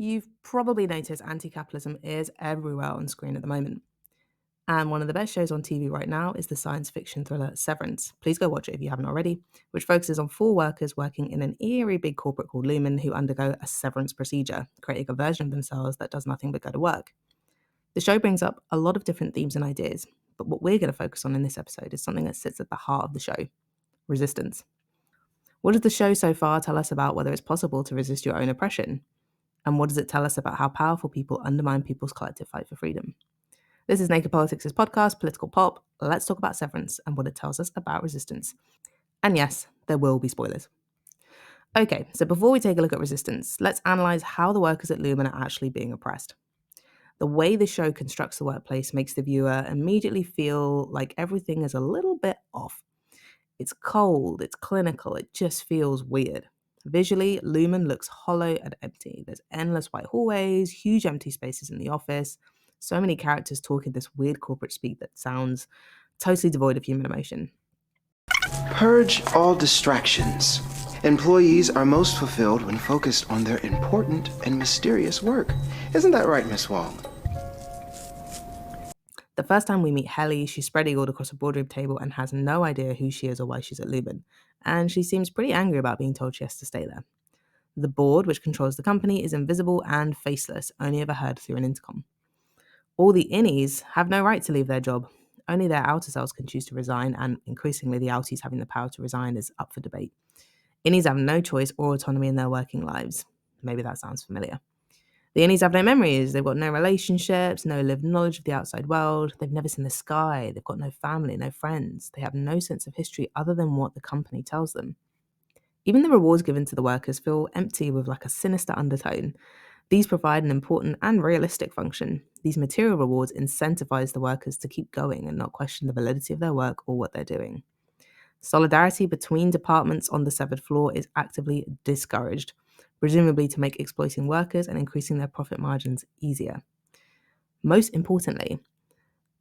You've probably noticed anti-capitalism is everywhere on screen at the moment. And one of the best shows on TV right now is the science fiction thriller Severance. Please go watch it if you haven't already, which focuses on four workers working in an eerie big corporate called Lumen who undergo a severance procedure, creating a version of themselves that does nothing but go to work. The show brings up a lot of different themes and ideas, but what we're going to focus on in this episode is something that sits at the heart of the show: resistance. What does the show so far tell us about whether it's possible to resist your own oppression? And what does it tell us about how powerful people undermine people's collective fight for freedom? This is Naked Politics' podcast, Political Pop. Let's talk about Severance and what it tells us about resistance. And yes, there will be spoilers. Okay, so before we take a look at resistance, let's analyse how the workers at Lumen are actually being oppressed. The way the show constructs the workplace makes the viewer immediately feel like everything is a little bit off. It's cold, it's clinical, it just feels weird. Visually, Lumen looks hollow and empty. There's endless white hallways, huge empty spaces in the office, so many characters talking this weird corporate speak that sounds totally devoid of human emotion. Purge all distractions. Employees are most fulfilled when focused on their important and mysterious work. Isn't that right, Miss Wong? The first time we meet Helly, she's spread eagled across a boardroom table and has no idea who she is or why she's at Lumen. And she seems pretty angry about being told she has to stay there. The board, which controls the company, is invisible and faceless, only ever heard through an intercom. All the innies have no right to leave their job. Only their outer selves can choose to resign, and increasingly the outies having the power to resign is up for debate. Innies have no choice or autonomy in their working lives. Maybe that sounds familiar. The innies have no memories, they've got no relationships, no lived knowledge of the outside world, they've never seen the sky, they've got no family, no friends, they have no sense of history other than what the company tells them. Even the rewards given to the workers feel empty with like a sinister undertone. These provide an important and realistic function. These material rewards incentivize the workers to keep going and not question the validity of their work or what they're doing. Solidarity between departments on the severed floor is actively discouraged, presumably to make exploiting workers and increasing their profit margins easier. Most importantly,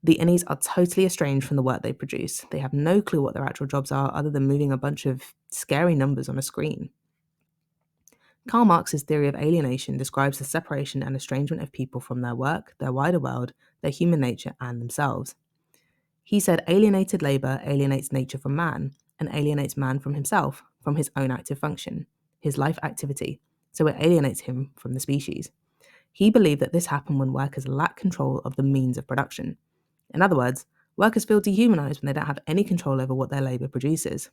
the innies are totally estranged from the work they produce. They have no clue what their actual jobs are other than moving a bunch of scary numbers on a screen. Karl Marx's theory of alienation describes the separation and estrangement of people from their work, their wider world, their human nature, and themselves. He said alienated labour alienates nature from man, and alienates man from himself, from his own active function, his life activity, so it alienates him from the species. He believed that this happened when workers lack control of the means of production. In other words, workers feel dehumanised when they don't have any control over what their labour produces.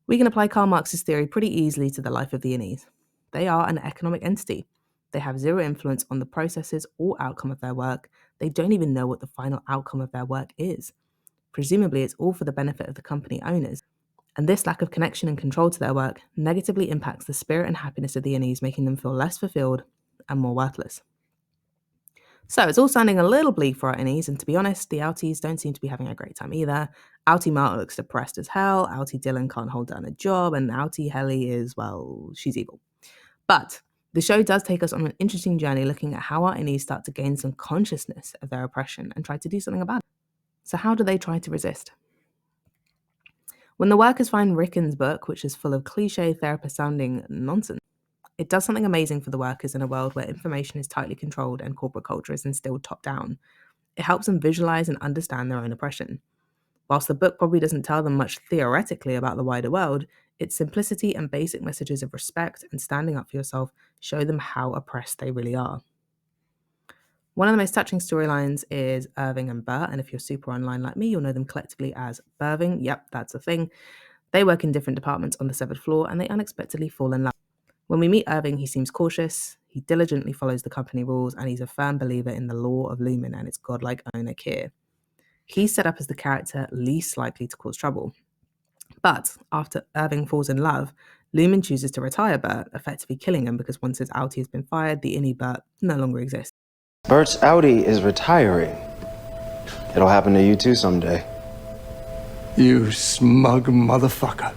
We can apply Karl Marx's theory pretty easily to the life of the innies. They are an economic entity. They have zero influence on the processes or outcome of their work. They don't even know what the final outcome of their work is. Presumably, it's all for the benefit of the company owners. And this lack of connection and control to their work negatively impacts the spirit and happiness of the innies, making them feel less fulfilled and more worthless. So it's all sounding a little bleak for our innies, and to be honest, the outies don't seem to be having a great time either. Outie Mark looks depressed as hell, Outie Dylan can't hold down a job, and Outie Helly is, well, she's evil. But the show does take us on an interesting journey looking at how our innies start to gain some consciousness of their oppression and try to do something about it. So how do they try to resist? When the workers find Rickon's book, which is full of cliche therapist-sounding nonsense, it does something amazing for the workers in a world where information is tightly controlled and corporate culture is instilled top-down. It helps them visualize and understand their own oppression. Whilst the book probably doesn't tell them much theoretically about the wider world, its simplicity and basic messages of respect and standing up for yourself show them how oppressed they really are. One of the most touching storylines is Irving and Bert, and if you're super online like me, you'll know them collectively as Birving. Yep, that's a thing. They work in different departments on the severed floor, and they unexpectedly fall in love. When we meet Irving, he seems cautious, he diligently follows the company rules, and he's a firm believer in the law of Lumen and its godlike owner Keir. He's set up as the character least likely to cause trouble. But after Irving falls in love, Lumen chooses to retire Bert, effectively killing him because once his outie has been fired, the innie Bert no longer exists. Bert's outie is retiring. It'll happen to you too someday. You smug motherfucker.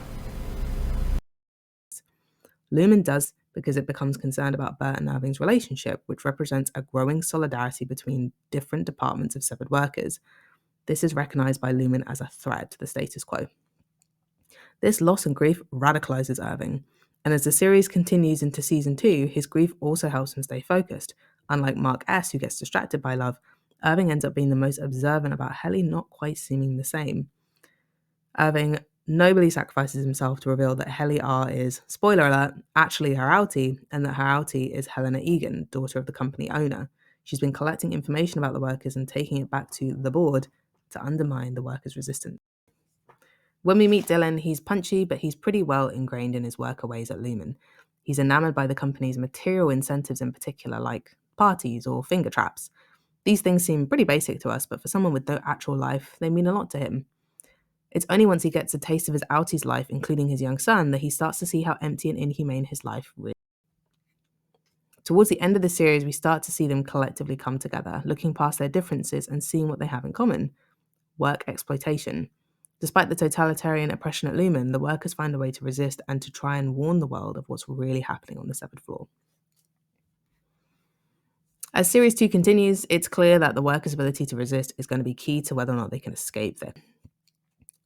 Lumen does because it becomes concerned about Bert and Irving's relationship, which represents a growing solidarity between different departments of severed workers. This is recognised by Lumen as a threat to the status quo. This loss and grief radicalises Irving, And as the series continues into season 2, his grief also helps him stay focused. Unlike Mark S., who gets distracted by love, Irving ends up being the most observant about Helly not quite seeming the same. Irving nobly sacrifices himself to reveal that Helly R is, spoiler alert, actually her outie, and that her outie is Helena Egan, daughter of the company owner. She's been collecting information about the workers and taking it back to the board to undermine the workers' resistance. When we meet Dylan, he's punchy, but he's pretty well ingrained in his worker ways at Lumen. He's enamored by the company's material incentives in particular, like parties or finger traps. These things seem pretty basic to us, but for someone with no actual life, they mean a lot to him. It's only once he gets a taste of his outie's life, including his young son, that he starts to see how empty and inhumane his life really is. Towards the end of the series, we start to see them collectively come together, looking past their differences and seeing what they have in common: work exploitation. Despite the totalitarian oppression at Lumen, the workers find a way to resist and to try and warn the world of what's really happening on the severed floor. As Series 2 continues, it's clear that the workers' ability to resist is going to be key to whether or not they can escape this.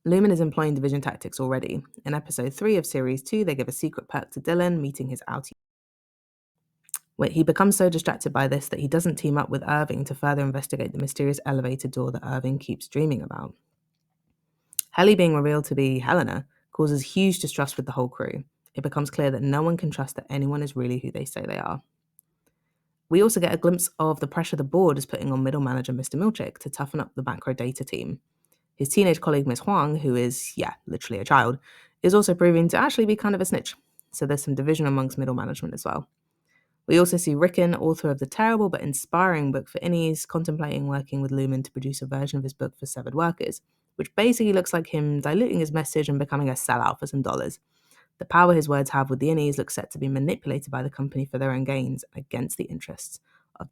Lumen is employing division tactics already. In episode 3 of Series 2, they give a secret perk to Dylan, meeting his outie. When he becomes so distracted by this that he doesn't team up with Irving to further investigate the mysterious elevator door that Irving keeps dreaming about. Helly being revealed to be Helena causes huge distrust with the whole crew. It becomes clear that no one can trust that anyone is really who they say they are. We also get a glimpse of the pressure the board is putting on middle manager Mr. Milchick to toughen up the macro data team. His teenage colleague Miss Huang, who is, literally a child, is also proving to actually be kind of a snitch. So there's some division amongst middle management as well. We also see Rickon, author of the terrible but inspiring book for Innies, contemplating working with Lumen to produce a version of his book for severed workers, which basically looks like him diluting his message and becoming a sellout for some dollars. The power his words have with the Innies looks set to be manipulated by the company for their own gains against the interests of.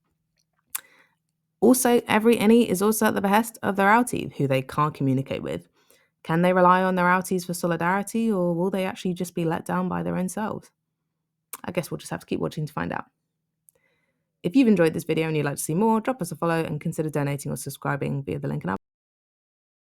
Also, every Innie is also at the behest of their outie, who they can't communicate with. Can they rely on their outies for solidarity, or will they actually just be let down by their own selves? I guess we'll just have to keep watching to find out. If you've enjoyed this video and you'd like to see more, drop us a follow and consider donating or subscribing via the link in our